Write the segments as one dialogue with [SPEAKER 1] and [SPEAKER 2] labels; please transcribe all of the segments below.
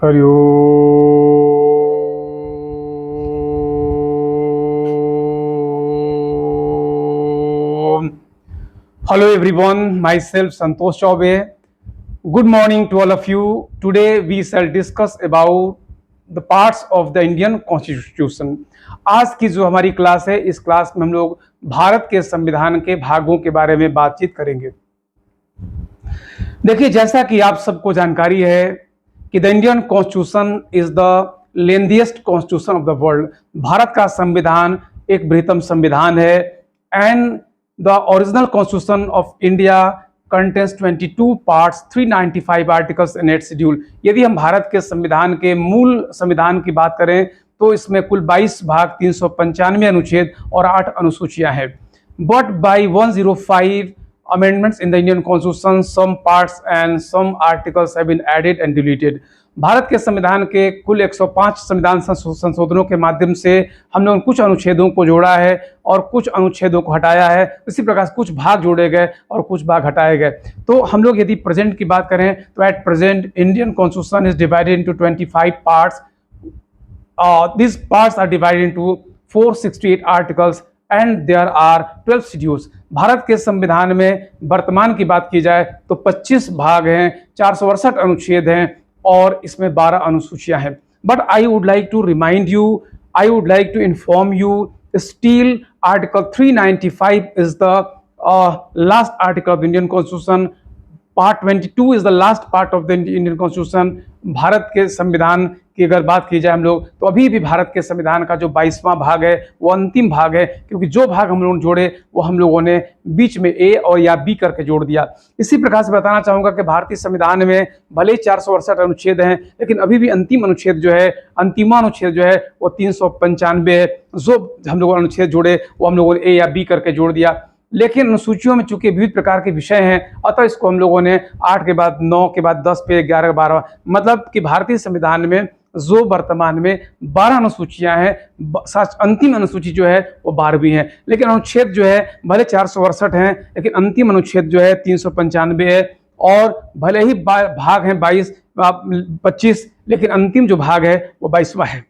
[SPEAKER 1] Hari Om. Hello everyone, myself Santosh Chaube. Good morning to all of you. Today we shall discuss about the parts of the Indian Constitution. आज की जो हमारी class है, इस class में हम लोग भारत के संविधान के भागों के बारे में बातचीत करेंगे. देखिए, जैसा कि आप सबको जानकारी है कि the Indian constitution is the lengthiest constitution of the world. Bharat का संविधान एक बृहत्तम संविधान है and the original constitution of India contains 22 parts, 395 articles and 8 schedule. यदि हम भारत के संविधान के मूल संविधान की बात करें तो इसमें कुल 22 भाग, 395 अनुच्छेद और 8 अनुसूचियां हैं. But by 105 amendments in the Indian Constitution, some parts and some articles have been added and deleted. Bharat के संविधान के कुल 105 संविधान संशोधनों के माध्यम से हम लोगों ने कुछ अनुच्छेदों को जोड़ा है और कुछ अनुच्छेदों को हटाया है. इसी प्रकार कुछ भाग जोड़े गए और कुछ भाग हटाए गए. तो हम लोग यदि प्रेजेंट की बात करें तो at present Indian constitution is divided into 25 parts. These parts are divided into 468 articles and there are 12 schedules. Bharat के संविधान में वर्तमान की बात की जाए तो 25 भाग हैं, 468 अनुच्छेद हैं और इसमें 12 अनुसूचियां हैं. But I would like to remind you, I would like to inform you, still article 395 is the last article of the Indian Constitution. Part 22 is the last part of the Indian Constitution. Bharat के संविधान की अगर बात की जाए हम लोग तो अभी भी भारत के संविधान का जो 22वां भाग है वो अंतिम भाग है, क्योंकि जो भाग हम लोगों ने जोड़े वो हम लोगों ने बीच में ए और या बी करके जोड़ दिया. इसी प्रकार से बताना चाहूंगा कि भारतीय संविधान में भले ही 468 अनुच्छेद हैं, लेकिन अभी भी अंतिम अनुच्छेद जो है, अंतिमा अनुच्छेद जो है वो 395 है. जो हम लोगों ने अनुच्छेद जोड़े वो हम लोगों ने ए या बी करके जोड़ दिया. लेकिन अनुसूचियों में चूंकि विविध प्रकार के विषय हैं, अतः इसको हम लोगों ने 8 के बाद 9 के बाद 10 पे 11 12, मतलब कि भारतीय संविधान में जो वर्तमान में 12 अनुसूचियां हैं, अंतिम अनुसूची जो है वो 12वीं है. लेकिन अनुच्छेद जो है भले 468 हैं, लेकिन अंतिम अनुच्छेद जो है 395 है. और भले ही भाग हैं 25, लेकिन अंतिम जो भाग है वो 22वां है.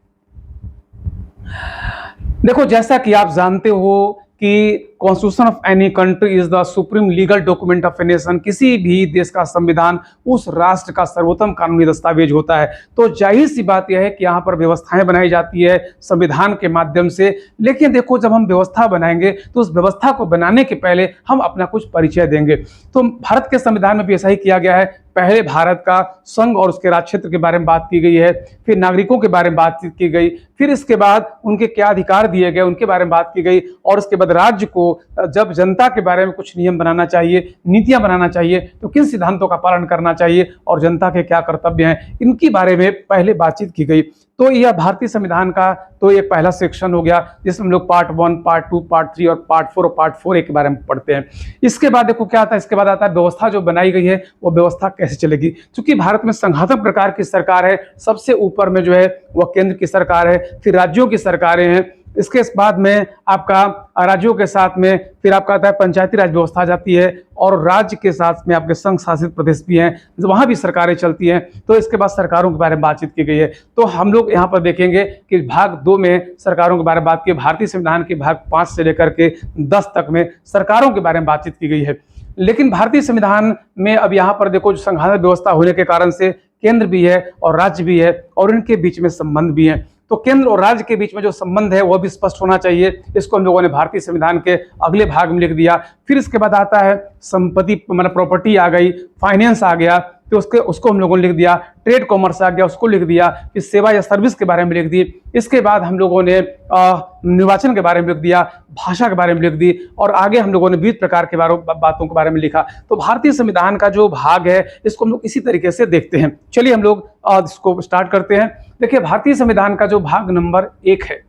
[SPEAKER 1] देखो, जैसा कि आप जानते हो कि constitution of any country is the supreme legal document of a nation. किसी भी देश का संविधान उस राष्ट्र का सर्वोत्तम कानूनी दस्तावेज होता है. तो जाहिर सी बात यह है कि यहाँ पर व्यवस्थाएं बनाई जाती है संविधान के माध्यम से. लेकिन देखो, जब हम व्यवस्था बनाएंगे तो उस व्यवस्था को बनाने के पहले हम अपना कुछ परिचय देंगे. तो भारत के संविधान में भी ऐसा ही किया गया है. पहले भारत का संघ और उसके राज्य क्षेत्र के बारे में बात की गई है, फिर नागरिकों के बारे में बातचीत की गई, फिर इसके बाद उनके क्या अधिकार दिए गए उनके बारे में बात की गई, और उसके बाद राज्य को जब जनता के बारे में कुछ नियम बनाना चाहिए, नीतियां बनाना चाहिए, तो किन सिद्धांतों का पालन करना चाहिए और जनता के क्या कर्तव्य हैं, इनके बारे में पहले बातचीत की गई. तो यह भारतीय संविधान का तो ये पहला सेक्शन हो गया, जिसमें हम लोग पार्ट 1, पार्ट 2, पार्ट 3 और पार्ट 4 और पार्ट 4A के बारे में पढ़ते हैं. इसके बाद देखो क्या आता है, इसके बाद आता है व्यवस्था जो बनाई गई है वो व्यवस्था कैसे चलेगी. क्योंकि भारत में संघातक प्रकार की सरकार है. सबसे ऊपर में जो है वह केंद्र की सरकार है, फिर राज्यों की सरकारें हैं. इसके बाद में आपका राज्यों के साथ में फिर आपका आता है पंचायती राज व्यवस्था आ जाती है, और राज्य के साथ में आपके संघ शासित प्रदेश भी हैं, वहां भी सरकारें चलती हैं. तो इसके बाद सरकारों के बारे में बातचीत की गई है. तो हम लोग यहाँ पर देखेंगे कि भाग 2 में सरकारों के बारे में बात की. भारतीय संविधान के भाग 5 से लेकर के 10 तक में सरकारों के बारे में बातचीत की गई है. लेकिन भारतीय संविधान में अब यहाँ पर देखो, जो संघातक व्यवस्था होने के कारण से केंद्र भी है और राज्य भी है और इनके बीच में संबंध भी है. तो केंद्र और राज्य के बीच में जो संबंध है वह भी स्पष्ट होना चाहिए. इसको हम लोगों ने भारतीय संविधान के अगले भाग में लिख दिया. फिर इसके बाद आता है संपत्ति, मतलब प्रॉपर्टी आ गई, फाइनेंस आ गया, तो उसको हम लोगों ने लिख दिया. ट्रेड कॉमर्स आ गया, उसको लिख दिया. फिर सेवा या सर्विस के बारे में लिख दी. इसके बाद हम लोगों ने निर्वाचन के बारे में लिख दिया, भाषा के बारे में लिख दी, और आगे हम लोगों ने विविध प्रकार के बातों के बारे में लिखा. तो भारतीय संविधान का जो भाग है इसको हम लोग इसी तरीके से देखते हैं. चलिए हम लोग इसको स्टार्ट करते हैं. देखिए, भारतीय संविधान का जो भाग नंबर 1 है,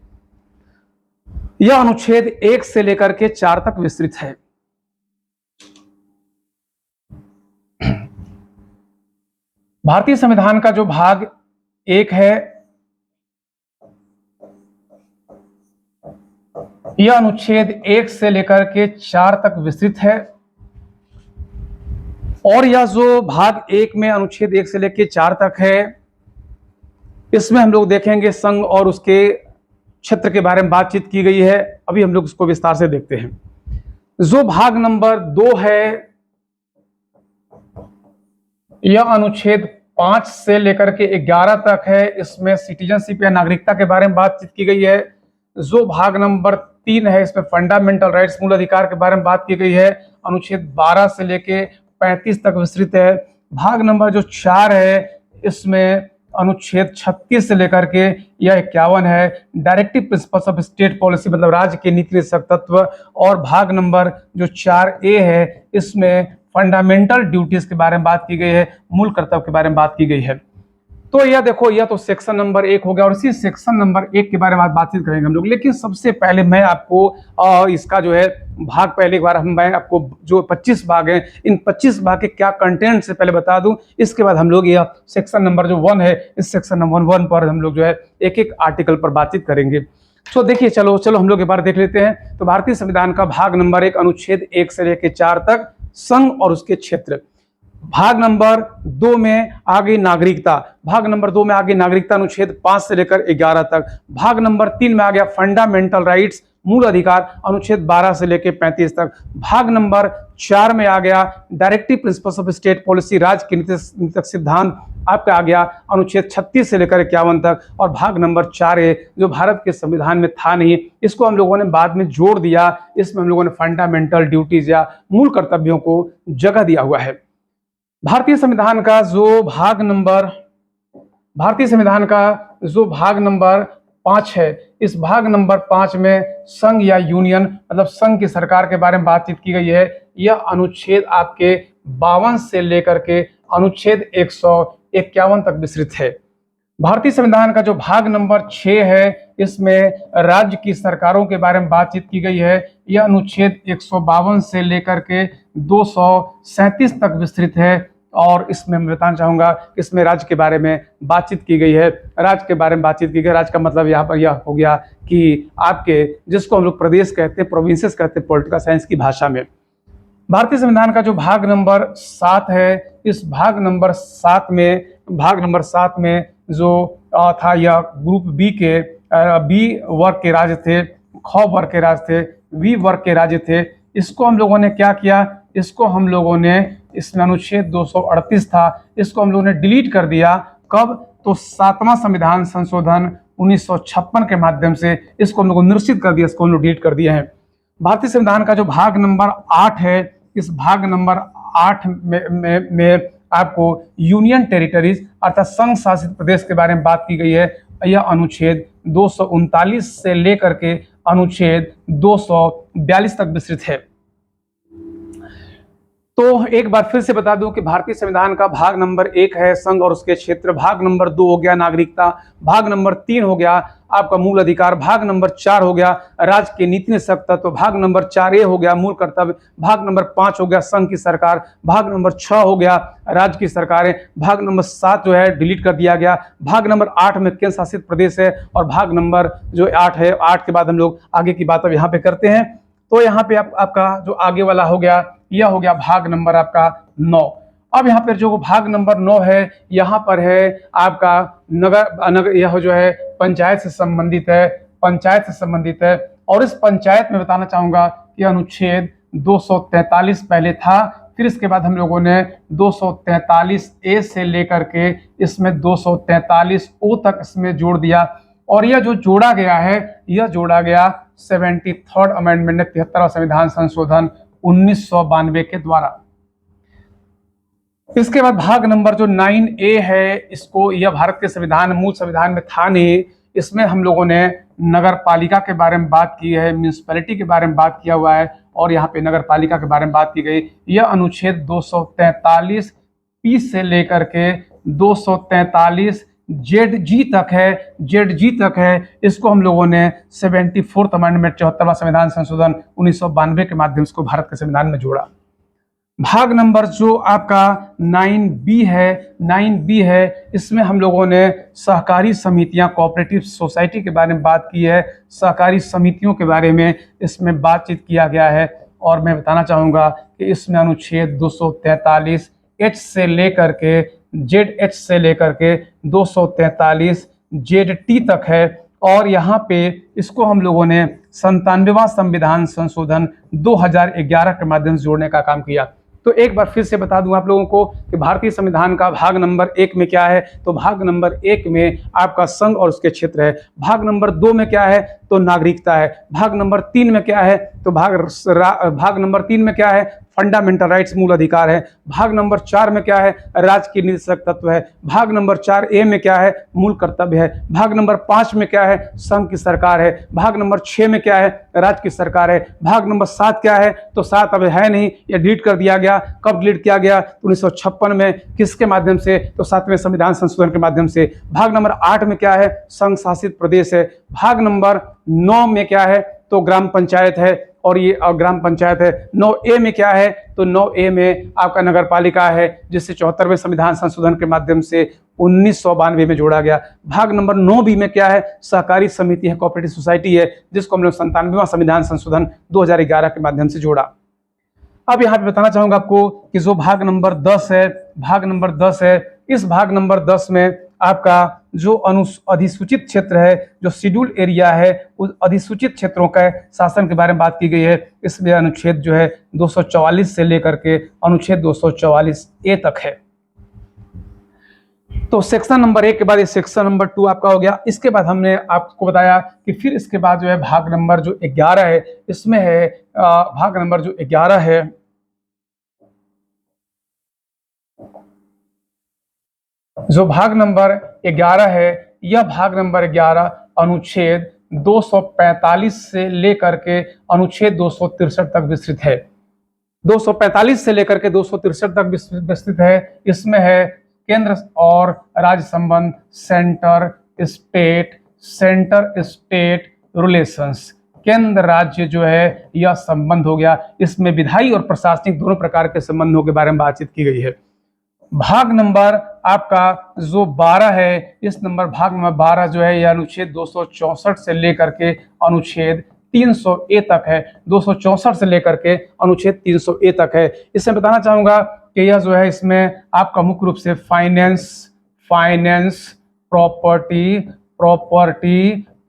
[SPEAKER 1] यह अनुच्छेद 1 से लेकर के 4 तक विस्तृत है. भारतीय संविधान का जो भाग 1 है, यह अनुच्छेद 1 से लेकर के 4 तक विस्तृत है. और यह जो भाग 1 में अनुच्छेद 1 से लेकर 4 तक है, इसमें हम लोग देखेंगे संघ और उसके क्षेत्र के बारे में बातचीत की गई है। अभी हम लोग इसको विस्तार से देखते हैं। जो भाग नंबर 2 है, यह अनुच्छेद 5 से लेकर के 11 तक है। इसमें सिटीजनशिप या नागरिकता के बारे में बातचीत की गई है। जो भाग नंबर 3 है, इसमें फंडामेंटल राइट्स, मूल अधिकार के बारे में बात की गई है। अनुच्छेद 12 से लेके 35 तक विस्तृत है। भाग नंबर जो 4 है, इसमें अनुच्छेद 36 से लेकर के यह 51 है। Directive principles of state policy, मतलब राज्य के नीति निर्देशक तत्व। और भाग नंबर जो 4A है, इसमें फंडामेंटल ड्यूटीज के बारे में बात की गई है, मूल कर्तव्य के बारे में बात की गई है। तो यह देखो, यह तो सेक्शन नंबर 1 हो गया और इसी सेक्शन नंबर 1 के बारे में बातचीत करेंगे हम लोग। लेकिन सबसे पहले मैं आपको इसका जो है भाग, पहले एक बार मैं आपको जो 25 भाग हैं, इन 25 भाग के क्या कंटेंट से पहले बता दूं। इसके बाद हम लोग यह सेक्शन नंबर जो 1 है, इस सेक्शन नंबर 1 पर हम लोग जो है एक एक आर्टिकल पर बातचीत करेंगे। तो देखिए, चलो हम लोग एक बार देख लेते हैं। तो भारतीय संविधान का भाग नंबर 1, अनुच्छेद 1 से लेकर 4 तक, संघ और उसके क्षेत्र। भाग नंबर 2 में आ गई नागरिकता। भाग नंबर 2 में आ गई नागरिकता, अनुच्छेद 5 से लेकर 11 तक। भाग नंबर 3 में आ गया फंडामेंटल राइट्स, मूल अधिकार, अनुच्छेद 12 से लेकर 35 तक। भाग नंबर 4 में आ गया directive principles of state policy, राज्य के नीतिगत सिद्धांत, आपका आ गया अनुच्छेद 36 से लेकर 51 तक। और भाग नंबर 4 है, जो भारत के संविधान में था नहीं, इसको हम लोगों ने बाद में जोड़ दिया। इसमें हम लोगों ने फंडामेंटल ड्यूटीज या मूल कर्तव्यों को जगह दिया हुआ है। भारतीय संविधान का जो भाग नंबर 5 है, इस भाग नंबर 5 में संघ या यूनियन, मतलब संघ की सरकार के बारे में बातचीत की गई है। यह अनुच्छेद आपके 52 से लेकर के अनुच्छेद 151 तक विस्तृत है। भारतीय संविधान का जो भाग नंबर 6 है, इसमें राज्य की सरकारों के बारे में बातचीत की गई है। यह अनुच्छेद 152 से लेकर के 237 तक विस्तृत है। और इसमें मैं बताना चाहूंगा, इसमें राज्य के बारे में बातचीत की गई है। राज्य के बारे में बातचीत की गई। राज्य का मतलब यहाँ पर यह हो गया कि आपके, जिसको हम लोग प्रदेश कहते हैं, प्रोविंसेस कहते हैं पॉलिटिकल साइंस की भाषा में। भारतीय संविधान का जो भाग नंबर 7 है, इस भाग नंबर 7 में जो था, यह ग्रुप बी वर्ग के राज्य थे, ख वर्ग के राज्य थे, वी वर्ग के राज्य थे। इसको हम लोगों ने क्या किया, इसको हम लोगों ने, इसमें अनुच्छेद 238 था, इसको हम लोगों ने डिलीट कर दिया। कब? तो 7वां संविधान संशोधन 1956 के माध्यम से इसको हम लोगों ने निश्चित कर दिया, इसको हम लोग डिलीट कर दिए हैं। भारतीय संविधान का जो भाग नंबर 8 है, इस भाग नंबर 8 में आपको यूनियन टेरिटरीज अर्थात संघ शासित प्रदेश के बारे में बात की गई है। यह अनुच्छेद 239 से लेकर के अनुच्छेद 242 तक विस्तृत है। तो एक बार फिर से बता दूं कि भारतीय संविधान का भाग नंबर 1 है संघ और उसके क्षेत्र, भाग नंबर 2 हो गया नागरिकता, भाग नंबर 3 हो गया आपका मूल अधिकार, भाग नंबर 4 हो गया राज्य के नीति निर्देशक तत्व, भाग नंबर 4A हो गया मूल कर्तव्य, भाग नंबर 5 हो गया संघ की सरकार, भाग नंबर 6 हो गया राज्य की सरकारें, भाग नंबर 7 जो है डिलीट कर दिया गया, भाग नंबर 8 में केंद्र शासित प्रदेश है, और भाग नंबर जो 8 है, 8 के बाद हम लोग आगे की बात अब यहाँ पे करते हैं। तो यहाँ पे आपका जो आगे वाला हो गया, यह हो गया भाग नंबर आपका 9। अब यहाँ पर जो भाग नंबर 9 है, यहाँ पर है आपका नगर, यह जो है पंचायत से संबंधित है। और इस पंचायत में बताना चाहूंगा कि अनुच्छेद 243 पहले था, फिर इसके बाद हम लोगों ने 243A से लेकर के इसमें 243O तक इसमें जोड़ दिया। और यह जो जोड़ा गया है, यह जोड़ा गया 73rd अमेंडमेंट ने 73वां संविधान संशोधन 1992 के द्वारा। इसके बाद भाग नंबर जो 9A है, इसको, यह भारत के संविधान, मूल संविधान में था नहीं, इसमें हम लोगों ने नगर पालिका के बारे में बात की है, म्यूनिसिपैलिटी के बारे में बात किया हुआ है, और यहाँ पे नगर पालिका के बारे में बात की गई। यह अनुच्छेद 243P से लेकर के 243 ZG तक है। इसको हम लोगों ने 74th अमेंडमेंट 74वां संविधान संशोधन 1992 के माध्यम से भारत के संविधान में जोड़ा। भाग नंबर जो आपका 9B है, इसमें हम लोगों ने सहकारी समितियां, कोऑपरेटिव सोसाइटी के बारे में बात की है, सहकारी समितियों के बारे में इसमें बातचीत किया गया है। और मैं बताना चाहूँगा कि इसमें अनुच्छेद 243H से लेकर के ZH से लेकर के 243 ZT तक है। और यहाँ पे इसको हम लोगों ने 97वां संविधान संशोधन 2011 के माध्यम से जोड़ने का काम किया। तो एक बार फिर से बता दूं आप लोगों को कि भारतीय संविधान का भाग नंबर 1 में क्या है। तो भाग नंबर 1 में आपका संघ और उसके क्षेत्र है। भाग नंबर 2 में क्या है, तो नागरिकता है। भाग नंबर 3 में क्या है, तो भाग नंबर 3 में क्या है, फंडामेंटल राइट्स, मूल अधिकार है। भाग नंबर 4 में क्या है, राज्य की निदेशक तत्व है। भाग नंबर 4A में क्या है, मूल कर्तव्य है। भाग नंबर 5 में क्या है, संघ की सरकार है। भाग नंबर 6 में क्या है, राज्य की सरकार है। भाग नंबर 7 क्या है, तो 7 अब है नहीं, ये डिलीट कर दिया गया। कब डिलीट किया गया, 1956 में। किसके माध्यम से, तो 7वें संविधान संशोधन के माध्यम से। भाग नंबर 8 में क्या है, संघ शासित प्रदेश है। भाग नंबर 9 में क्या है, तो ग्राम पंचायत है। और ये ग्राम पंचायत है। 9A में क्या है, तो 9A में आपका नगर पालिका है, जिससे 74वें संविधान संशोधन के माध्यम से 1992 में जोड़ा गया। भाग नंबर 9B में क्या है, सहकारी समिति है, कोऑपरेटिव सोसाइटी है, जिसको हम लोग 97वां संविधान संशोधन 2011 के माध्यम से जोड़ा। अब यहाँ पे बताना चाहूंगा आपको कि जो भाग नंबर 10 है, भाग नंबर 10 है, इस भाग नंबर 10 में आपका जो अधिसूचित क्षेत्र है, जो शेड्यूल एरिया है, उस अधिसूचित क्षेत्रों के शासन के बारे में बात की गई है। इसमें अनुच्छेद जो है 244 से लेकर के अनुच्छेद 244A तक है। तो सेक्शन नंबर 1 के बाद ये सेक्शन नंबर 2 आपका हो गया। इसके बाद हमने आपको बताया कि फिर इसके बाद जो है भाग नंबर जो 11 है, इसमें है भाग नंबर जो 11 है, जो भाग नंबर 11 है, यह भाग नंबर 11 अनुच्छेद 245 से लेकर के अनुच्छेद 263 तक विस्तृत है। 245 से लेकर के 263 तक विस्तृत है। इसमें है केंद्र और राज्य संबंध, सेंटर स्टेट रिलेशंस। केंद्र राज्य जो है यह संबंध हो गया। इसमें विधायी और प्रशासनिक दोनों प्रकार के संबंधों के बारे में बातचीत की गई है। भाग नंबर आपका जो 12 है, इस भाग नंबर 12 जो है यह अनुच्छेद 264 से लेकर के अनुच्छेद 300A तक है। 264 से लेकर के अनुच्छेद 300A तक है। इसमें बताना चाहूंगा कि यह जो है, इसमें आपका मुख्य रूप से finance, property,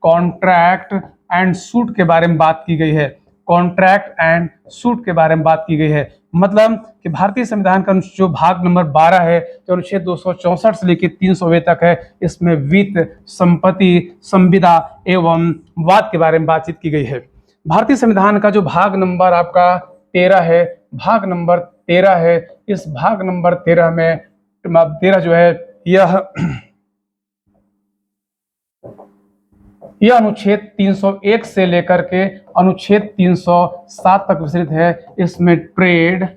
[SPEAKER 1] contract and suit के बारे में बात की गई है। कॉन्ट्रैक्ट एंड सूट के बारे में बात की गई है। मतलब कि भारतीय संविधान का जो भाग नंबर 12 है, तो अनुच्छेद 264 से लेकर 300 तक है। इसमें वित्त, संपत्ति, संविदा एवं वाद के बारे में बातचीत की गई है। भारतीय संविधान का जो भाग नंबर आपका 13 है, भाग नंबर 13 है, इस भाग नंबर 13 में 13 जो है यह अनुच्छेद 301 से लेकर के अनुच्छेद 307 तक विस्तृत है। इसमें ट्रेड,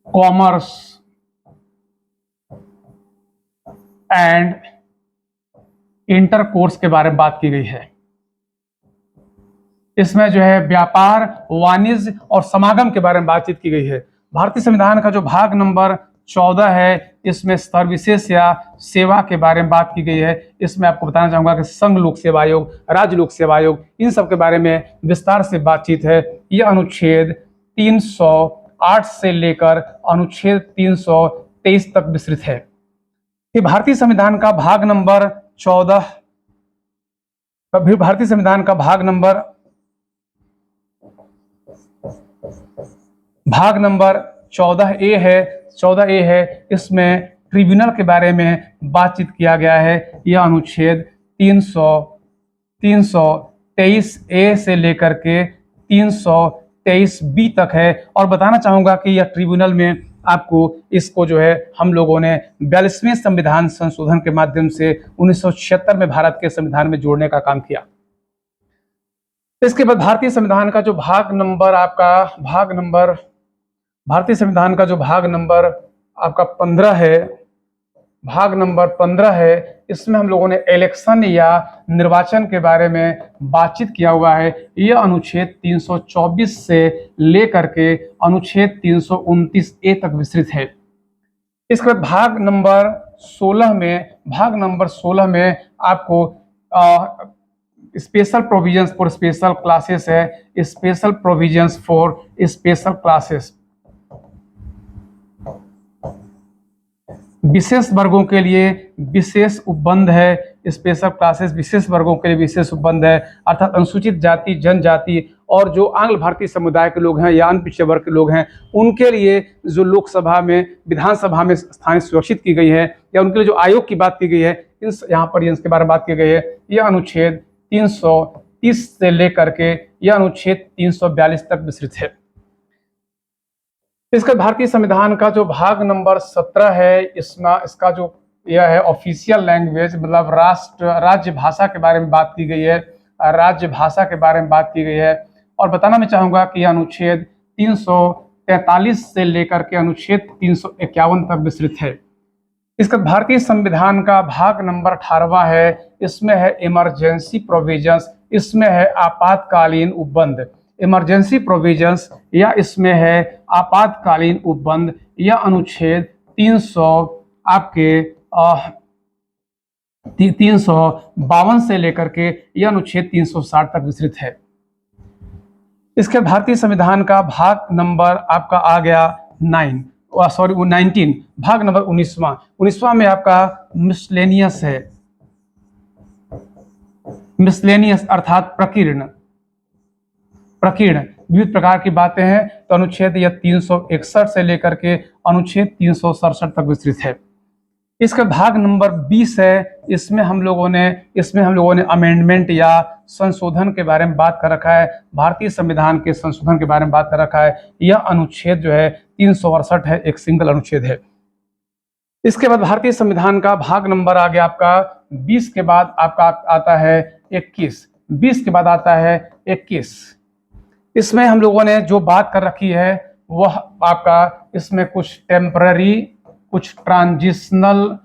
[SPEAKER 1] कॉमर्स एंड इंटरकोर्स के बारे में बात की गई है। इसमें जो है व्यापार, वाणिज्य और समागम के बारे में बातचीत की गई है। भारतीय संविधान का जो भाग नंबर 14 है, इसमें सर्विसेज या सेवा के बारे में बात की गई है। इसमें आपको बताना चाहूंगा कि संघ लोक सेवा आयोग, राज्य लोक सेवा आयोग, इन सब के बारे में विस्तार से बातचीत है। यह अनुच्छेद 308 से लेकर अनुच्छेद 323 तक विस्तृत है। कि भारतीय संविधान का भाग नंबर 14, भारतीय संविधान का भाग नंबर 14A है, 14A है। इसमें ट्रिब्यूनल के बारे में बातचीत किया गया है। यह अनुच्छेद 323A से लेकर के 323B तक है। और बताना चाहूंगा कि यह ट्रिब्यूनल में आपको इसको जो है हम लोगों ने 42वें संविधान संशोधन के माध्यम से 1976 में भारत के संविधान में जोड़ने का काम किया। इसके बाद भारतीय संविधान का जो भाग नंबर भारतीय संविधान का जो भाग नंबर आपका 15 है, भाग नंबर 15 है, इसमें हम लोगों ने इलेक्शन या निर्वाचन के बारे में बातचीत किया हुआ है। यह अनुच्छेद 324 से लेकर के अनुच्छेद 329A तक विस्तृत है। इसके बाद भाग नंबर 16 में आपको special provisions for special classes है। Special provisions for special classes, विशेष वर्गों के लिए विशेष उपबंध है, स्पेशल क्लासेस विशेष वर्गों के लिए विशेष उपबंध है, अर्थात अनुसूचित जाति, जनजाति और जो आंग्ल भारतीय समुदाय के लोग हैं या अन्य पिछड़े वर्ग के लोग हैं, उनके लिए जो लोकसभा में, विधानसभा में स्थान सुरक्षित की गई है या उनके लिए जो आयोग की बात की गई है, इस यहाँ पर इसके बारे में बात की गई है। यह अनुच्छेद 330 से लेकर के यह अनुच्छेद 342 तक विस्तृत है। इसका भारतीय संविधान का जो भाग नंबर 17 है, इसमें इसका जो यह है ऑफिशियल लैंग्वेज, मतलब राज्य भाषा के बारे में बात की गई है, राज्य भाषा के बारे में बात की गई है। और बताना मैं चाहूंगा कि यह अनुच्छेद 343 से लेकर के अनुच्छेद 351 तक विस्तृत है। इसका भारतीय संविधान का भाग नंबर 18वां है, इसमें है इमरजेंसी प्रोविजंस, इसमें है आपातकालीन उपबंध, इमरजेंसी प्रोविजंस या इसमें है आपातकालीन उपबंध। यह अनुच्छेद 352 से लेकर के यह अनुच्छेद 360 तक विस्तृत है। इसके भारतीय संविधान का भाग नंबर आपका आ गया 19, भाग नंबर 19वां में आपका मिसलेनियस है, मिसलेनियस अर्थात प्रकीर्ण विविध प्रकार की बातें हैं। तो अनुच्छेद यह 361 से लेकर के अनुच्छेद 367 तक विस्तृत है। इसका भाग नंबर 20 है, इसमें हम लोगों ने अमेंडमेंट या संशोधन के बारे में बात कर रखा है, भारतीय संविधान के संशोधन के बारे में बात कर रखा है। यह अनुच्छेद जो है 368 है, एक सिंगल अनुच्छेद है। इसके बाद भारतीय संविधान का भाग नंबर आ गया आपका 20 के बाद आपका आता है 21, 20 के बाद आता है 21। इसमें हम लोगों ने जो बात कर रखी है वह आपका, इसमें कुछ टेम्पररी, कुछ ट्रांजिशनल,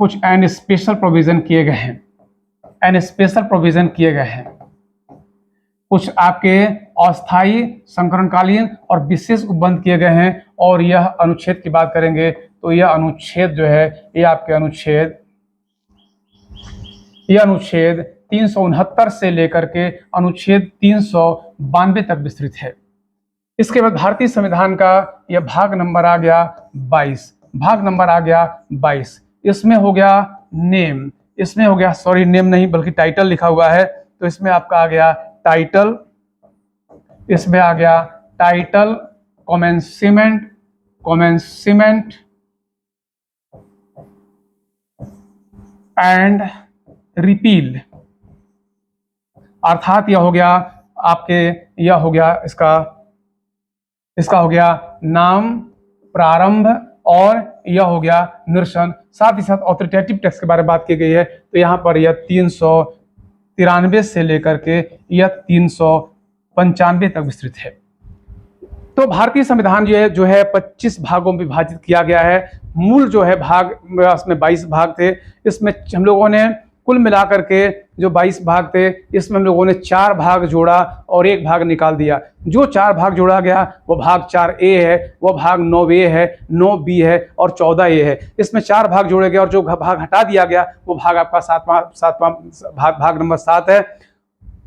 [SPEAKER 1] कुछ एंड स्पेशल प्रोविजन किए गए हैं, कुछ आपके अस्थायी, संकरणकालीन और विशेष उपबंध किए गए हैं। और यह अनुच्छेद की बात करेंगे तो यह अनुच्छेद जो है ये आपके अनुच्छेद 369 से लेकर के अनुच्छेद 392 तक विस्तृत है। इसके बाद भारतीय संविधान का यह भाग नंबर आ गया 22, इसमें हो गया नेम, नेम नहीं बल्कि टाइटल लिखा हुआ है, तो इसमें आपका आ गया टाइटल, कमेंसमेंट एंड रिपील, अर्थात यह हो गया इसका हो गया नाम, प्रारंभ और यह हो गया निरसन। साथ ही साथ ऑथोरिटेटिव टेक्स्ट के बारे में बात की गई है, तो यहाँ पर यह 393 से लेकर के यह 395 तक विस्तृत है। तो भारतीय संविधान जो है 25 भागों में विभाजित किया गया है। मूल जो है भाग, इसमें 22 भाग थे, इसमें हम लोगों ने कुल मिलाकर के जो 22 भाग थे, इसमें हम लोगों ने 4 भाग जोड़ा और 1 भाग निकाल दिया। जो 4 भाग जोड़ा गया वो भाग 4A है, वो भाग 9A है, 9B है और 14A है। इसमें 4 भाग जोड़े गए और जो भाग हटा दिया गया वो भाग आपका सातवां भाग नंबर 7 है।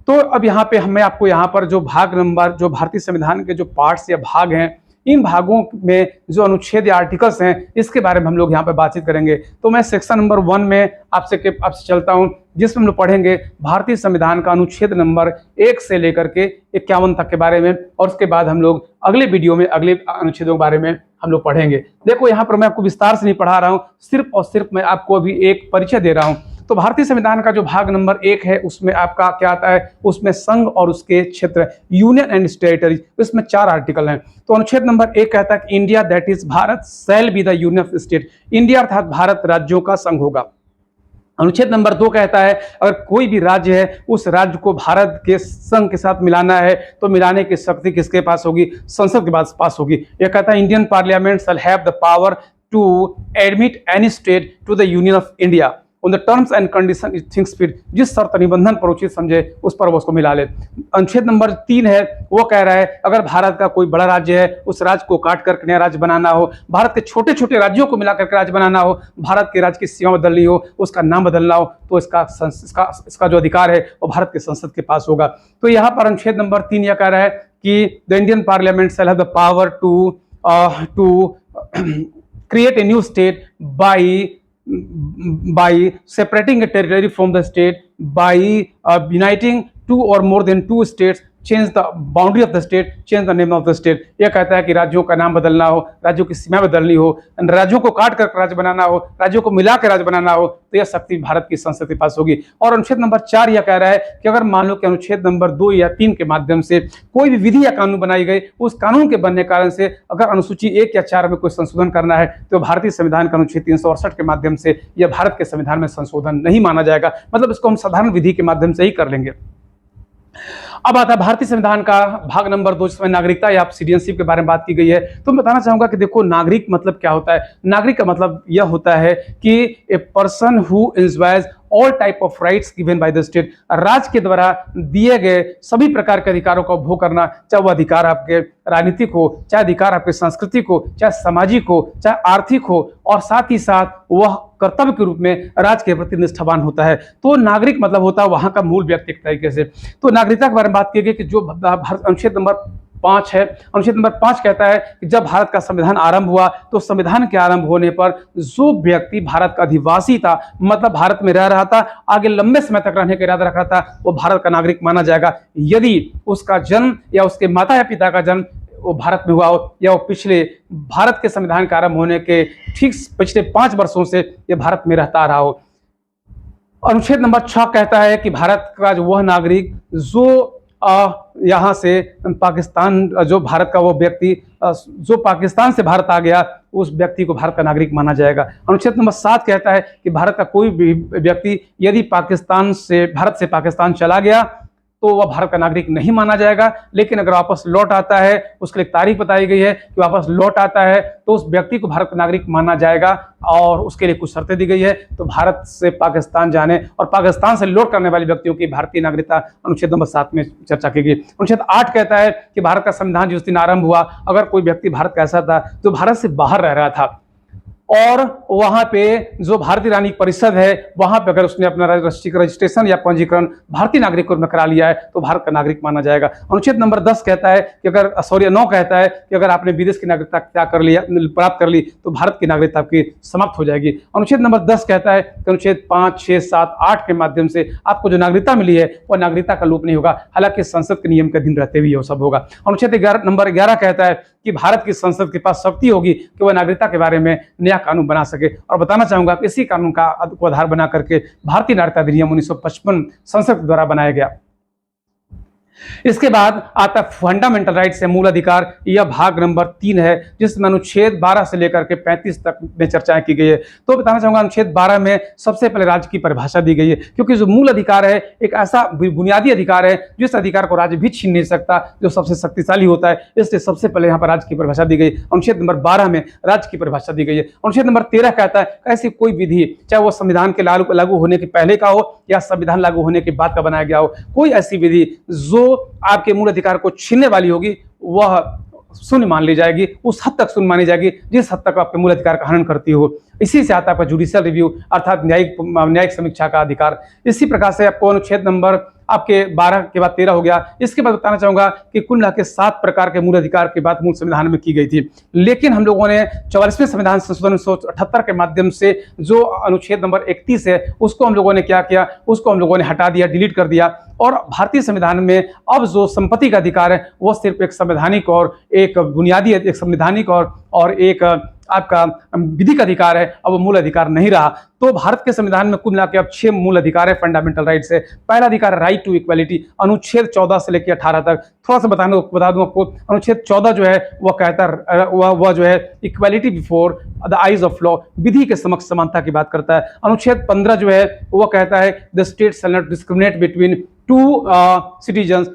[SPEAKER 1] तो अब यहाँ पे मैं आपको यहाँ पर जो भाग नंबर, जो भारतीय संविधान के जो पार्ट्स या भाग हैं, इन भागों में जो अनुच्छेद या आर्टिकल्स हैं, इसके बारे में हम लोग यहाँ पे बातचीत करेंगे। तो मैं सेक्शन नंबर 1 में आपसे चलता हूँ, जिसमें हम लोग पढ़ेंगे भारतीय संविधान का अनुच्छेद नंबर 1 से लेकर के 51 तक के बारे में, और उसके बाद हम लोग अगले वीडियो में अगले अनुच्छेदों के बारे में हम लोग पढ़ेंगे। देखो यहाँ पर मैं आपको विस्तार से नहीं पढ़ा रहा हूँ, सिर्फ और सिर्फ मैं आपको अभी एक परिचय दे रहा हूँ। तो भारतीय संविधान का जो भाग नंबर 1 है, उसमें आपका क्या आता है, उसमें संघ और उसके क्षेत्र, यूनियन एंड टेरिटरी, इसमें 4 आर्टिकल हैं। तो अनुच्छेद नंबर 1 कहता है कि India that is Bharat shall be the union of state, India अर्थात भारत राज्यों का संघ होगा। अनुच्छेद नंबर 2 कहता है अगर कोई भी राज्य है उस राज्य को भारत के संघ के साथ मिलाना है तो मिलाने की शक्ति किसके पास होगी, संसद के पास होगी। यह कहता है Indian parliament shall have the power to admit any state to the union of India on the terms and condition it thinks fit, जिस शर्त निबंधन पर उचित समझे उस पर वो उसको मिला ले। अनुच्छेद नंबर 3 है, वो कह रहा है अगर भारत का कोई बड़ा राज्य है, उस राज्य को काट कर नया राज्य बनाना हो, भारत के छोटे छोटे राज्यों को मिलाकर के राज्य बनाना हो, भारत के राज्य की सीमा बदलनी हो, उसका नाम बदलना हो, तो इसका जो अधिकार है वो भारत के संसद के पास होगा। तो यहाँ पर अनुच्छेद नंबर 3 यह कह रहा है कि the Indian parliament shall have the power to create a new state by separating a territory from the state, by uniting two or more than two states, change the boundary of the state, change the name of the state. यह कहता है कि राज्यों का नाम बदलना हो, राज्यों की सीमा बदलनी हो, राज्यों को काट कर राज्य बनाना हो, राज्यों को मिला कर राज्य बनाना हो, तो यह शक्ति भारत की संसद के पास होगी। और अनुच्छेद नंबर 4 यह कह रहा है कि अगर मान लो कि अनुच्छेद नंबर 2 या 3 के माध्यम से कोई भी विधि या कानून बनाई गई, उस कानून के बनने के कारण से अगर अनुसूची 1 या 4 में कोई संशोधन करना है, तो भारतीय संविधान का अनुच्छेद 368 के माध्यम से यह भारत के संविधान में संशोधन नहीं माना जाएगा, मतलब इसको हम साधारण विधि के माध्यम से ही कर लेंगे। अब आता है भारतीय संविधान का भाग नंबर 2, जिसमें नागरिकता या सिटीजनशिप के बारे में बात की गई है। तो मैं बताना चाहूंगा कि देखो, नागरिक मतलब क्या होता है। नागरिक का मतलब यह होता है कि a person who enjoys all type of rights given by the state, राज्य के द्वारा दिए गए सभी प्रकार के अधिकारों का उपभोग करना, चाहे वह अधिकार आपके राजनीतिक हो, चाहे अधिकार आपके सांस्कृतिक हो, चाहे सामाजिक हो, चाहे आर्थिक हो, और साथ ही साथ वह कर्तव्य के रूप में राज्य के प्रति निष्ठावान होता है। तो नागरिक मतलब होता है वहां का मूल व्यक्ति एक तरीके से। तो नागरिकता के बारे में बात की गई कि जो अनुच्छेद नंबर 5 है, अनुच्छेद नंबर 5 कहता है कि जब भारत का संविधान आरंभ हुआ, तो संविधान के आरंभ होने पर जो व्यक्ति भारत का अधिवासी था, मतलब भारत में रह रहा था, आगे लंबे समय तक रहने का इरादा रख रहा था, वो भारत का नागरिक माना जाएगा, यदि उसका जन्म या उसके माता या पिता का जन्म वो भारत में हुआ हो, या वो पिछले भारत के संविधान के आरंभ होने के ठीक पिछले 5 वर्षों से ये भारत में रहता रहा हो। अनुच्छेद नंबर 6 कहता है कि भारत का जो वह नागरिक जो यहाँ से पाकिस्तान, जो भारत का वो व्यक्ति जो पाकिस्तान से भारत आ गया, उस व्यक्ति को भारत का नागरिक माना जाएगा। अनुच्छेद नंबर 7 कहता है कि भारत का कोई भी व्यक्ति यदि भारत से पाकिस्तान चला गया, तो वह भारत का नागरिक नहीं माना जाएगा, लेकिन अगर वापस लौट आता है, उसके लिए एक तारीख बताई गई है कि वापस लौट आता है, तो उस व्यक्ति को भारत का नागरिक माना जाएगा, और उसके लिए कुछ शर्तें दी गई है। तो भारत से पाकिस्तान जाने और पाकिस्तान से लौट करने वाले व्यक्तियों की भारतीय नागरिकता अनुच्छेद नंबर 7 में चर्चा की गई। अनुच्छेद 8 कहता है कि भारत का संविधान जिस दिन आरंभ हुआ, अगर कोई व्यक्ति भारत का ऐसा था जो भारत से बाहर रह रहा था, और वहां पे जो भारतीय नागरिक परिषद है, वहां पे अगर उसने अपना रजिस्ट्रेशन या पंजीकरण भारतीय नागरिक को करा लिया है, तो भारत का नागरिक माना जाएगा। अनुच्छेद नंबर 10 कहता है कि अगर 9 कहता है कि अगर आपने विदेश की नागरिकता प्राप्त कर ली, तो भारत की नागरिकता आपकी समाप्त हो जाएगी। अनुच्छेद नंबर 10 कहता है कि अनुच्छेद 5, 6, 7, 8 के माध्यम से आपको जो नागरिकता मिली है, वह नागरिकता का लोप नहीं होगा, हालांकि संसद के नियम के अधीन रहते हुए वो सब होगा। अनुच्छेद नंबर 11 कहता है कि भारत की संसद के पास शक्ति होगी कि वह नागरिकता के बारे में नया कानून बना सके। और बताना चाहूंगा कि इसी कानून का आधार बना करके भारतीय नागरिकता अधिनियम 1955 संसद द्वारा बनाया गया। इसके बाद आता है फंडामेंटल राइट्स या मूल अधिकार। यह भाग नंबर 3 है, जिसमें अनुच्छेद 12 से लेकर के 35 तक में चर्चाएं की गई है। तो बताना चाहूंगा अनुच्छेद 12 में सबसे पहले राज्य की परिभाषा दी गई है, क्योंकि जो मूल अधिकार है एक ऐसा बुनियादी अधिकार है जिस अधिकार को राज्य भी छीन नहीं सकता, जो सबसे शक्तिशाली होता है, इसलिए सबसे पहले यहाँ पर राज्य की परिभाषा दी गई। अनुच्छेद नंबर 12 में राज्य की परिभाषा दी गई है। अनुच्छेद नंबर 13 कहता है ऐसी कोई विधि, चाहे वो संविधान के लागू होने के पहले का हो या संविधान लागू होने के बाद का बनाया गया हो, कोई ऐसी विधि जो आपके मूल अधिकार को छीनने वाली होगी, वह शून्य मान ली जाएगी, उस हद तक शून्य मानी जाएगी जिस हद तक आपके मूल अधिकार का हनन करती हो। इसी से आता है आपका जुडिशियल रिव्यू, अर्थात न्यायिक समीक्षा का अधिकार। इसी प्रकार से आपको अनुच्छेद नंबर आपके 12 के बाद 13 हो गया। इसके बाद बताना चाहूंगा कि कुल मिला के 7 प्रकार के मूल अधिकार की बात मूल संविधान में की गई थी, लेकिन हम लोगों ने 44वें संविधान संशोधन 1978 के माध्यम से जो अनुच्छेद नंबर 31 है, उसको हम लोगों ने क्या किया, उसको हम लोगों ने हटा दिया, डिलीट कर दिया। और भारतीय संविधान में अब जो संपत्ति का अधिकार है, वह सिर्फ एक संवैधानिक और एक बुनियादी, एक संवैधानिक और एक आपका विधिक अधिकार है, अब वो मूल अधिकार नहीं रहा। तो भारत के संविधान में कुल मिलाकर अब 6 मूल अधिकार है, फंडामेंटल राइट्स है। पहला अधिकार राइट टू इक्वालिटी, अनुच्छेद 14 से लेकर 18 तक। थोड़ा सा बता दूं आपको, अनुच्छेद 14 जो है वह कहता है वह जो है equality before the eyes of law, विधि के समक्ष समानता की बात करता है। अनुच्छेद 15 जो है वह कहता है the state shall not discriminate between two citizens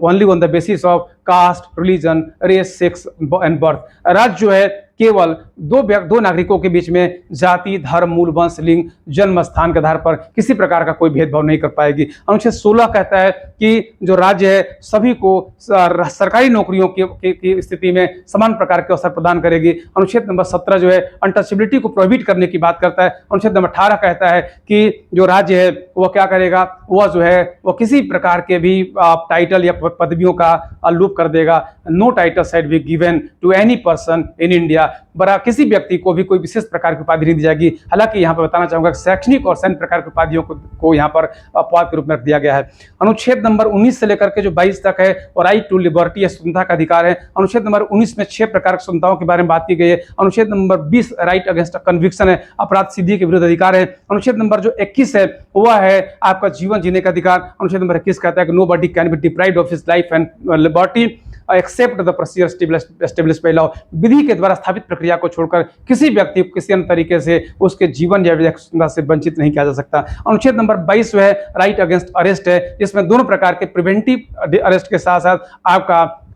[SPEAKER 1] only on the basis of caste, religion, race, sex and birth। राज्य जो है केवल दो नागरिकों के बीच में जाति, धर्म, मूल वंश, लिंग, जन्म स्थान के आधार पर किसी प्रकार का कोई भेदभाव नहीं कर पाएगी। अनुच्छेद 16 कहता है कि जो राज्य है सभी को सरकारी नौकरियों की स्थिति में समान प्रकार के अवसर प्रदान करेगी। अनुच्छेद नंबर 17 जो है अनटचेबिलिटी को प्रोहिबिट करने की बात करता है। अनुच्छेद नंबर 18 कहता है कि जो राज्य है वह क्या करेगा, वह जो है वह किसी प्रकार के भी टाइटल या पदवियों का लोप आलोप कर देगा। No title shall be given to any person in India, बड़ा किसी व्यक्ति को भी कोई विशेष प्रकार की उपाधि नहीं दी जाएगी। हालांकि यहाँ पर बताना चाहूंगा शैक्षणिक और सैन्य प्रकार की उपाधियों को यहाँ पर अपवाद के रूप में रख दिया गया है। अनुच्छेद नंबर 19 से लेकर के जो 22 तक है और राइट टू लिबर्टी या स्वतंत्रता का अधिकार है। अनुच्छेद नंबर 19 में 6 प्रकार की स्वतंत्रताओं के बारे में बात की गई है। अनुच्छेद नंबर 20 राइट अगेंस्ट कन्विक्शन है, अपराध सिद्धि के विरुद्ध अधिकार है। अनुच्छेद नंबर जो 21 है वह है आपका जीवन जीने का अधिकार। अनुच्छेद नंबर 21 कहता है कि nobody can be deprived of his life and liberty except the procedure established by law, विधि के द्वारा स्थापित प्रक्रिया को छोड़कर किसी व्यक्ति को किसी अन्य तरीके से उसके जीवन या स्वतंत्रता से वंचित नहीं किया जा सकता। अनुच्छेद नंबर 22 है राइट अगेंस्ट अरेस्ट है, जिसमें दोनों प्रकार के प्रिवेंटिव अरेस्ट के साथ साथ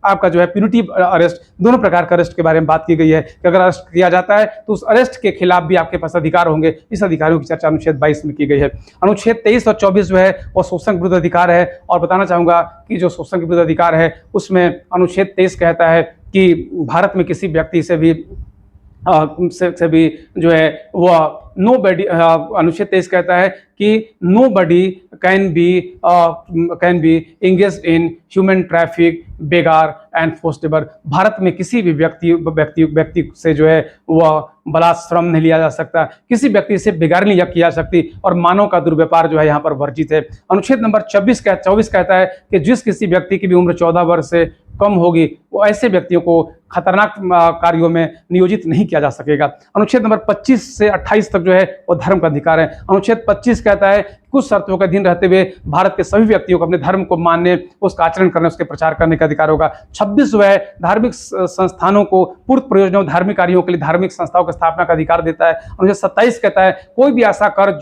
[SPEAKER 1] आपका जो है प्यूनिटिव अरेस्ट, दोनों प्रकार का अरेस्ट के बारे में बात की गई है कि अगर अरेस्ट किया जाता है तो उस अरेस्ट के खिलाफ भी आपके पास अधिकार होंगे। इस अधिकारों की चर्चा अनुच्छेद 22 में की गई है। अनुच्छेद 23 और 24 जो है वो शोषण के विरुद्ध अधिकार है, और बताना चाहूंगा कि जो शोषण के विरुद्ध अधिकार है उसमें अनुच्छेद 23 कहता है कि भारत में किसी व्यक्ति से भी जो है वह नो बडी, अनुच्छेद 23 कहता है कि nobody can be engage in human traffic, बेगार एंड फोर्स्ड लेबर, भारत में किसी भी व्यक्ति से जो है वह बलात्श्रम नहीं लिया जा सकता, किसी व्यक्ति से बेगारी नहीं की जा सकती, और मानव का दुर्व्यापार जो है यहाँ पर वर्जित है। अनुच्छेद नंबर 24 कहता है कि जिस किसी व्यक्ति की भी उम्र 14 वर्ष से कम होगी वो ऐसे व्यक्तियों को खतरनाक कार्यों में नियोजित नहीं किया जा सकेगा। अनुच्छेद नंबर 25 से 28 तक जो है वो धर्म का अधिकार है। अनुच्छेद 25 कहता है कुछ शर्तों के अधीन रहते हुए भारत के सभी व्यक्तियों को अपने धर्म को मानने, उसका आचरण करने, उसके प्रचार करने का अधिकार होगा। 26 जो है धार्मिक संस्थानों को पूर्व प्रयोजनों, धार्मिक कार्यों के लिए धार्मिक संस्थाओं की स्थापना का अधिकार देता है। अनुच्छेद 27 कहता है कोई भी ऐसा कर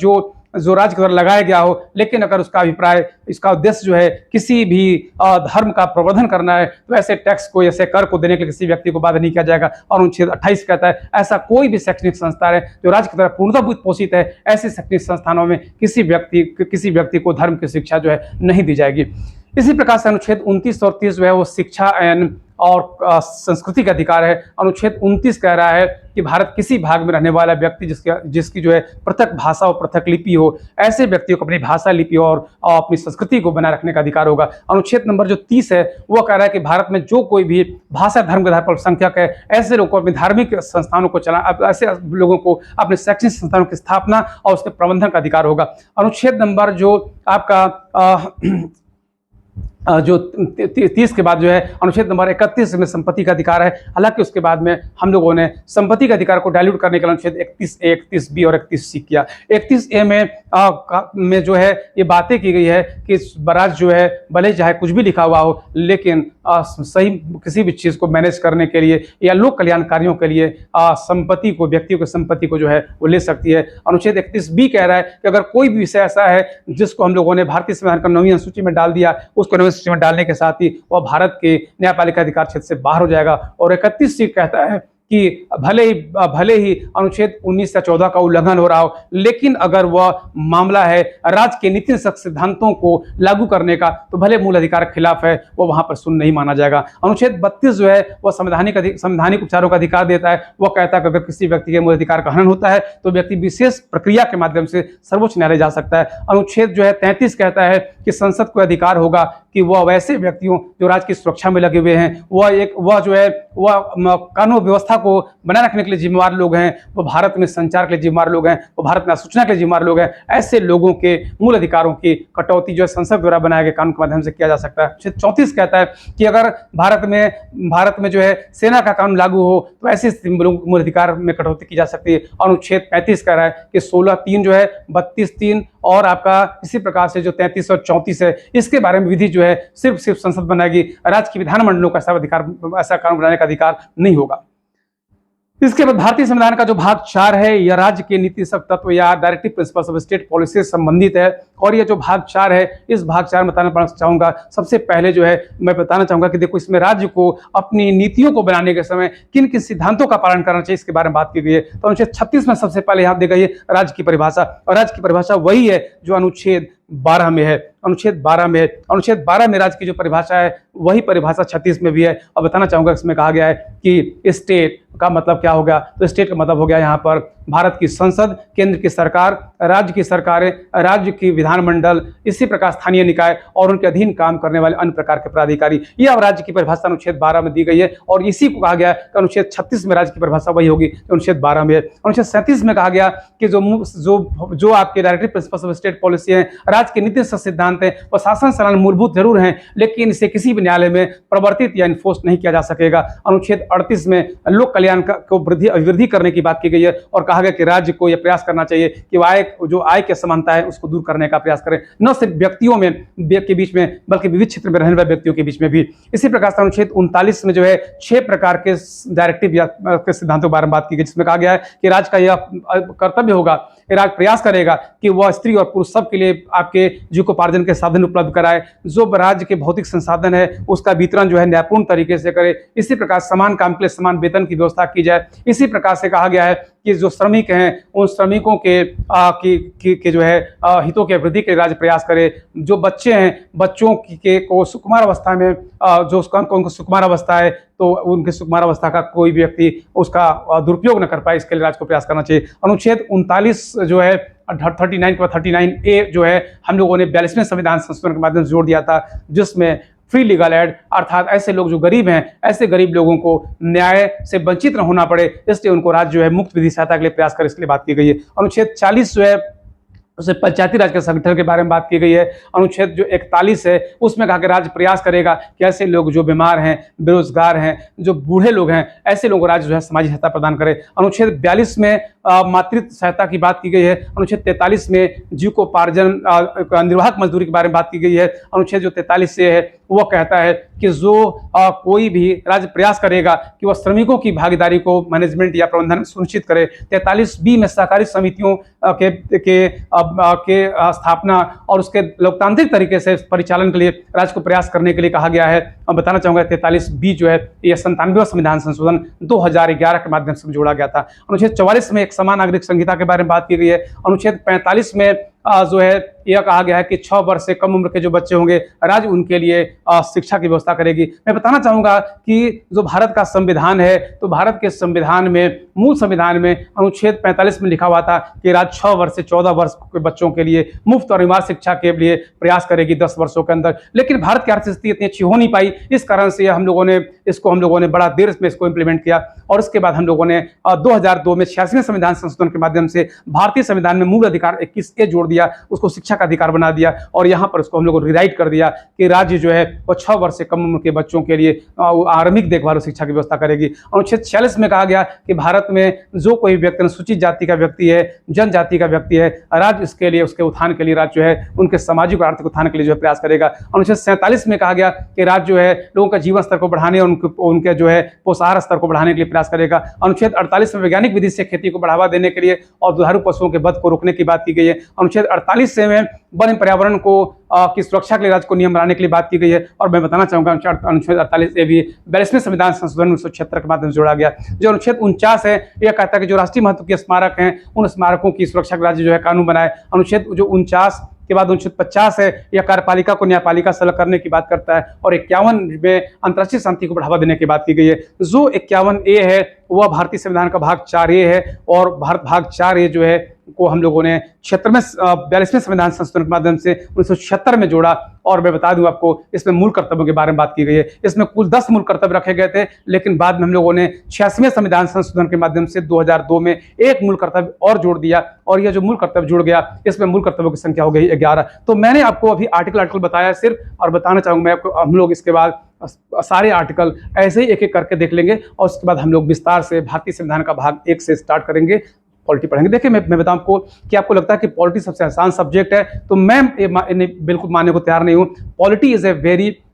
[SPEAKER 1] जो राज्य के द्वारा लगाया गया हो, लेकिन अगर उसका अभिप्राय, इसका उद्देश्य जो है किसी भी धर्म का प्रवर्धन करना है तो ऐसे टैक्स को, ऐसे कर को देने के लिए किसी व्यक्ति को बाध्य नहीं किया जाएगा। और अनुच्छेद 28 कहता है ऐसा कोई भी शैक्षणिक संस्था है जो राज्य की द्वारा पूर्णतः पोषित है, ऐसे शैक्षणिक संस्थानों में किसी व्यक्ति को धर्म की शिक्षा जो है नहीं दी जाएगी। इसी प्रकार से अनुच्छेद 29 और 30 जो है वो शिक्षा और संस्कृति का अधिकार है। अनुच्छेद 29 कह रहा है कि भारत किसी भाग में रहने वाला व्यक्ति जिसकी जो है पृथक भाषा और पृथक लिपि हो, ऐसे व्यक्तियों को अपनी भाषा, लिपि और अपनी संस्कृति को बनाए रखने का अधिकार होगा। अनुच्छेद नंबर जो 30 है वो कह रहा है कि भारत में जो कोई भी भाषा धर्म के आधार पर अल्पसंख्यक है, ऐसे लोगों को अपने धार्मिक संस्थानों को ऐसे लोगों को अपने शैक्षणिक संस्थानों की स्थापना और उसके प्रबंधन का अधिकार होगा। अनुच्छेद नंबर जो आपका जो 30 के बाद जो है अनुच्छेद नंबर 31 में संपत्ति का अधिकार है। हालांकि उसके बाद में हम लोगों ने संपत्ति का अधिकार को डायल्यूट करने के लिए अनुच्छेद 31A, 31B और 31C किया। 31A में जो है ये बातें की गई है कि स्वराज जो है भले चाहे कुछ भी लिखा हुआ हो, लेकिन सही किसी भी चीज़ को मैनेज करने के लिए या लोक कल्याण कार्यों के लिए संपत्ति को, व्यक्तियों की संपत्ति को जो है वो ले सकती है। अनुच्छेद 31B कह रहा है कि अगर कोई भी विषय ऐसा है जिसको हम लोगों ने भारतीय संविधान का 9वीं अनुसूची में डाल दिया, उसको 9वीं सूची में डालने के साथ ही वह भारत के न्यायपालिका अधिकार क्षेत्र से बाहर हो जाएगा। और 31C कहता है कि भले ही अनुच्छेद 19 या 14 का उल्लंघन हो रहा हो, लेकिन अगर वह मामला है राज्य के नीति सिद्धांतों को लागू करने का, तो भले मूल अधिकार के खिलाफ है, वो वहां पर सुन नहीं माना जाएगा। अनुच्छेद 32 जो है वह संवैधानिक उपचारों का अधिकार देता है। वह कहता है कि अगर किसी व्यक्ति के मूल अधिकार का हनन होता है तो व्यक्ति विशेष प्रक्रिया के माध्यम से सर्वोच्च न्यायालय जा सकता है। अनुच्छेद जो है 33 कहता है कि संसद को अधिकार होगा कि वह वैसे व्यक्तियों जो राज्य की सुरक्षा में लगे हुए हैं, वह कानून व्यवस्था को बनाए रखने के लिए जिम्मेवार लोग हैं, वो भारत में संचार के लिए जिम्मेवार लोग हैं, वो भारत में सूचना के लिए जिम्मेवार लोग हैं, ऐसे लोगों के मूल अधिकारों की कटौती जो है संसद द्वारा बनाए गए कानून के माध्यम से किया जा सकता है। अनुच्छेद 34 कहता है कि अगर भारत में जो है सेना का कानून लागू हो तो ऐसे मूल अधिकार में कटौती की जा सकती है। अनुच्छेद 35 कह रहा है कि 16(3) जो है 32(3) और आपका इसी प्रकार से जो 33 और 34 है, इसके बारे में विधि जो है सिर्फ संसद बनाएगी, राज्य की विधानमंडलों का ऐसा कानून बनाने का अधिकार नहीं होगा। इसके बाद भारतीय संविधान का जो भाग 4 है यह राज्य के नीतिशक तत्व या directive principles of state policy से संबंधित है। और ये जो भाग 4 है, इस भाग 4 में बताना चाहूंगा, सबसे पहले जो है मैं बताना चाहूंगा कि देखो इसमें राज्य को अपनी नीतियों को बनाने के समय किन किन सिद्धांतों का पालन करना चाहिए, इसके बारे में बात की गई है। तो अनुच्छेद 36 में सबसे पहले यहाँ दी गई है राज्य की परिभाषा, और राज्य की परिभाषा वही है जो अनुच्छेद 12 में है। अनुच्छेद 12 में राज्य की जो परिभाषा है वही परिभाषा 36 में भी है। और बताना चाहूँगा इसमें कहा गया है कि स्टेट का मतलब क्या हो गया, तो स्टेट का मतलब हो गया यहाँ पर भारत की संसद, केंद्र की सरकार, राज्य की सरकारें, राज्य की विधानमंडल, इसी प्रकार स्थानीय निकाय और उनके अधीन काम करने वाले अन्य प्रकार के प्राधिकारी। यह अब राज्य की परिभाषा अनुच्छेद 12 में दी गई है और इसी को कहा गया है कि अनुच्छेद 36 में राज्य की परिभाषा वही होगी जो अनुच्छेद 12 में है। अनुच्छेद 37 में कहा गया कि जो आपके directive principles of state policy है, राज्य के नीति सिद्धांत है, वह शासन चलाने मूलभूत जरूर हैं, लेकिन इसे किसी भी न्यायालय में प्रवर्तित या इन्फोर्स नहीं किया जा सकेगा। अनुच्छेद 38 में लोक कल्याण को अभिवृद्धि करने की बात की गई है और कहा गया कि राज्य को यह प्रयास करना चाहिए कि जो आय की असमानता है उसको दूर करने का प्रयास करें, न सिर्फ व्यक्तियों में के बीच में बल्कि विविध क्षेत्र में रहने वाले व्यक्तियों के बीच में भी। इसी प्रकार से अनुच्छेद 39 में जो है 6 प्रकार के डायरेक्टिव या के सिद्धांतों के बारे में बात की गई, जिसमें कहा गया है कि राज्य का यह कर्तव्य होगा कि राज्य प्रयास करेगा कि वह स्त्री और पुरुष सबके लिए आपके जीविकोपार्जन के साधन उपलब्ध कराए, जो राज्य के भौतिक संसाधन है उसका वितरण जो है न्यायपूर्ण तरीके से करे। इसी प्रकार समान काम के लिए समान वेतन की व्यवस्था की जाए। इसी प्रकार से कहा गया है कि जो श्रमिक हैं उन श्रमिकों के जो है हितों की वृद्धि के राज्य प्रयास करे। जो बच्चे हैं बच्चों को सुकुमार अवस्था में जो उनको सुकुमार अवस्था है तो उनके सुकुमार अवस्था का कोई भी व्यक्ति उसका दुरुपयोग न कर पाए, इसके लिए राज्य को प्रयास करना चाहिए। अनुच्छेद 39 जो है 39 के बाद 39A जो है हम लोगों ने 42वें संविधान संशोधन के माध्यम से जोड़ दिया था, जिसमें फ्री लीगल एड अर्थात ऐसे लोग जो गरीब हैं, ऐसे गरीब लोगों को न्याय से वंचित न होना पड़े, इसलिए उनको राज्य जो है मुफ्त विधि सहायता के लिए प्रयास करे, इसके लिए बात की गई है। अनुच्छेद 40 जो है उसे पंचायती राज के संगठन के बारे में बात की गई है। अनुच्छेद जो 41 है उसमें कहा कि राज्य प्रयास करेगा कि ऐसे लोग जो बीमार हैं, बेरोजगार हैं, जो बूढ़े लोग हैं, ऐसे लोगों को राज्य जो है सामाजिक सहायता प्रदान करे। अनुच्छेद 42 में मातृत्व सहायता की बात की गई है। अनुच्छेद 43 में जीविकोपार्जन निर्वाहक मजदूरी के बारे में बात की गई है। अनुच्छेद जो 43 से है वह कहता है कि जो कोई भी राज्य प्रयास करेगा कि वह श्रमिकों की भागीदारी को मैनेजमेंट या प्रबंधन सुनिश्चित करे। 43B में सहकारी समितियों के स्थापना और उसके लोकतांत्रिक तरीके से परिचालन के लिए राज्य को प्रयास करने के लिए कहा गया है। मैं बताना चाहूंगा 43B जो है यह 97वां संविधान संशोधन 2011 के माध्यम से जोड़ा गया था। अनुच्छेद 44 में एक समान नागरिक संहिता के बारे में बात की गई है। अनुच्छेद 45 में जो है यह कहा गया है कि 6 वर्ष से कम उम्र के जो बच्चे होंगे राज्य उनके लिए शिक्षा की व्यवस्था करेगी। मैं बताना चाहूंगा कि जो भारत का संविधान है तो भारत के संविधान में मूल संविधान में अनुच्छेद 45 में लिखा हुआ था कि राज्य 6 वर्ष से 14 वर्ष के बच्चों के लिए मुफ्त और अनिवार्य शिक्षा के लिए प्रयास करेगी 10 वर्षों के अंदर। लेकिन भारत की आर्थिक स्थिति इतनी अच्छी हो नहीं पाई, इस कारण से हम लोगों ने बड़ा देर में इसको इम्प्लीमेंट किया और उसके बाद हम लोगों ने 2002 में 86वें संविधान संशोधन के माध्यम से भारतीय संविधान में मूल अधिकार 21A जोड़ दिया, उसको शिक्षा का अधिकार बना दिया और यहाँ पर उसको हम लोगों ने रिराइट कर दिया कि राज्य जो है वो 6 वर्ष से कम उम्र के बच्चों के लिए आरंभिक देखभाल और शिक्षा की व्यवस्था करेगी। अनुच्छेद 46 में कहा गया कि भारत में जो कोई व्यक्ति अनुसूचित जाति का व्यक्ति है, जनजाति का व्यक्ति है, राज्य इसके लिए उसके उत्थान के लिए राज्य जो है उनके सामाजिक और आर्थिक उत्थान के लिए जो है प्रयास करेगा। अनुच्छेद 47 में कहा गया कि राज्य जो है लोगों का जीवन स्तर को बढ़ाने और उनके जो है पोषाहार स्तर को बढ़ाने के लिए प्रयास करेगा। अनुच्छेद 48 में वैज्ञानिक विधि से खेती को बढ़ावा देने के लिए और दुधारू पशुओं के वध को रोकने की बात की गई है। अनुच्छेद 48 से में वन पर्यावरण को की सुरक्षा के लिए राज्य को नियम बनाने के लिए बात की गई है। और मैं बताना चाहूंगा अनुच्छेद 48A भी 42वें संविधान संशोधन 1976 के माध्यम से जोड़ा गया। जो अनुच्छेद 49 है यह कहता है कि जो राष्ट्रीय महत्व के स्मारक हैं उन स्मारकों की सुरक्षा के राज्य जो है कानून बनाए। अनुच्छेद जो 49 के बाद अनुच्छेद 50 है यह कार्यपालिका को न्यायपालिका से अलग करने की बात करता है और 51 में अंतर्राष्ट्रीय शांति को बढ़ावा देने की बात की गई है। जो 51A है वह भारतीय संविधान का भाग 4A है और भाग 4A जो है को हम लोगों ने 42वें संविधान संशोधन के माध्यम से 1976 में जोड़ा। और मैं बता दूं आपको इसमें मूल कर्तव्यों के बारे में बात की गई है। इसमें कुल 10 मूल कर्तव्य रखे गए थे, लेकिन बाद में हम लोगों ने 86वें संविधान संशोधन के माध्यम से 2002 में एक मूल कर्तव्य और जोड़ दिया और यह जो मूल कर्तव्य जुड़ गया इसमें मूल कर्तव्यों की संख्या हो गई 11। तो मैंने आपको अभी आर्टिकल बताया सिर्फ, और बताना चाहूंगा मैं आपको हम लोग इसके बाद सारे आर्टिकल ऐसे ही एक एक करके देख लेंगे और उसके बाद हम लोग विस्तार से भारतीय संविधान का भाग 1 से स्टार्ट करेंगे, पॉलिटी पढ़ेंगे। देखिए मैं बताऊं आपको कि आपको लगता है कि पॉलिटी सबसे आसान सब्जेक्ट है, तो मैं बिल्कुल मानने को तैयार नहीं हूं। Polity is a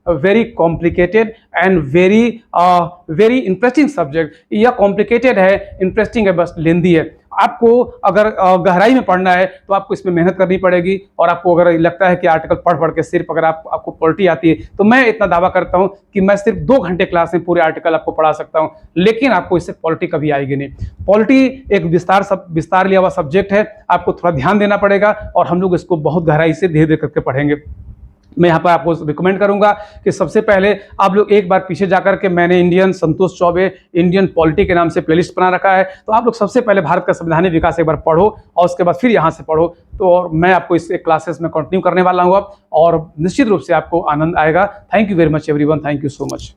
[SPEAKER 1] very complicated and very interesting subject. यह कॉम्प्लिकेटेड है, इंटरेस्टिंग है, बस लेंदी है। आपको अगर गहराई में पढ़ना है तो आपको इसमें मेहनत करनी पड़ेगी और आपको अगर लगता है कि आर्टिकल पढ़ के सिर्फ अगर आपको पॉलिटी आती है तो मैं इतना दावा करता हूं कि मैं सिर्फ 2 घंटे क्लास में पूरे आर्टिकल आपको पढ़ा सकता हूं, लेकिन आपको इससे पॉलिटी कभी आएगी नहीं। पॉलिटी एक विस्तार लिया हुआ सब्जेक्ट है, आपको थोड़ा ध्यान देना पड़ेगा और हम लोग इसको बहुत गहराई से धीरे धीरे करके पढ़ेंगे। मैं यहाँ पर आपको रिकमेंड करूंगा कि सबसे पहले आप लोग एक बार पीछे जाकर के, मैंने Indian Santosh Choubey Indian polity के नाम से प्लेलिस्ट बना रखा है, तो आप लोग सबसे पहले भारत का संवैधानिक विकास एक बार पढ़ो और उसके बाद फिर यहाँ से पढ़ो। तो और मैं आपको इस क्लासेस में कंटिन्यू करने वाला हूँ अब, और निश्चित रूप से आपको आनंद आएगा। Thank you very much everyone, thank you so much.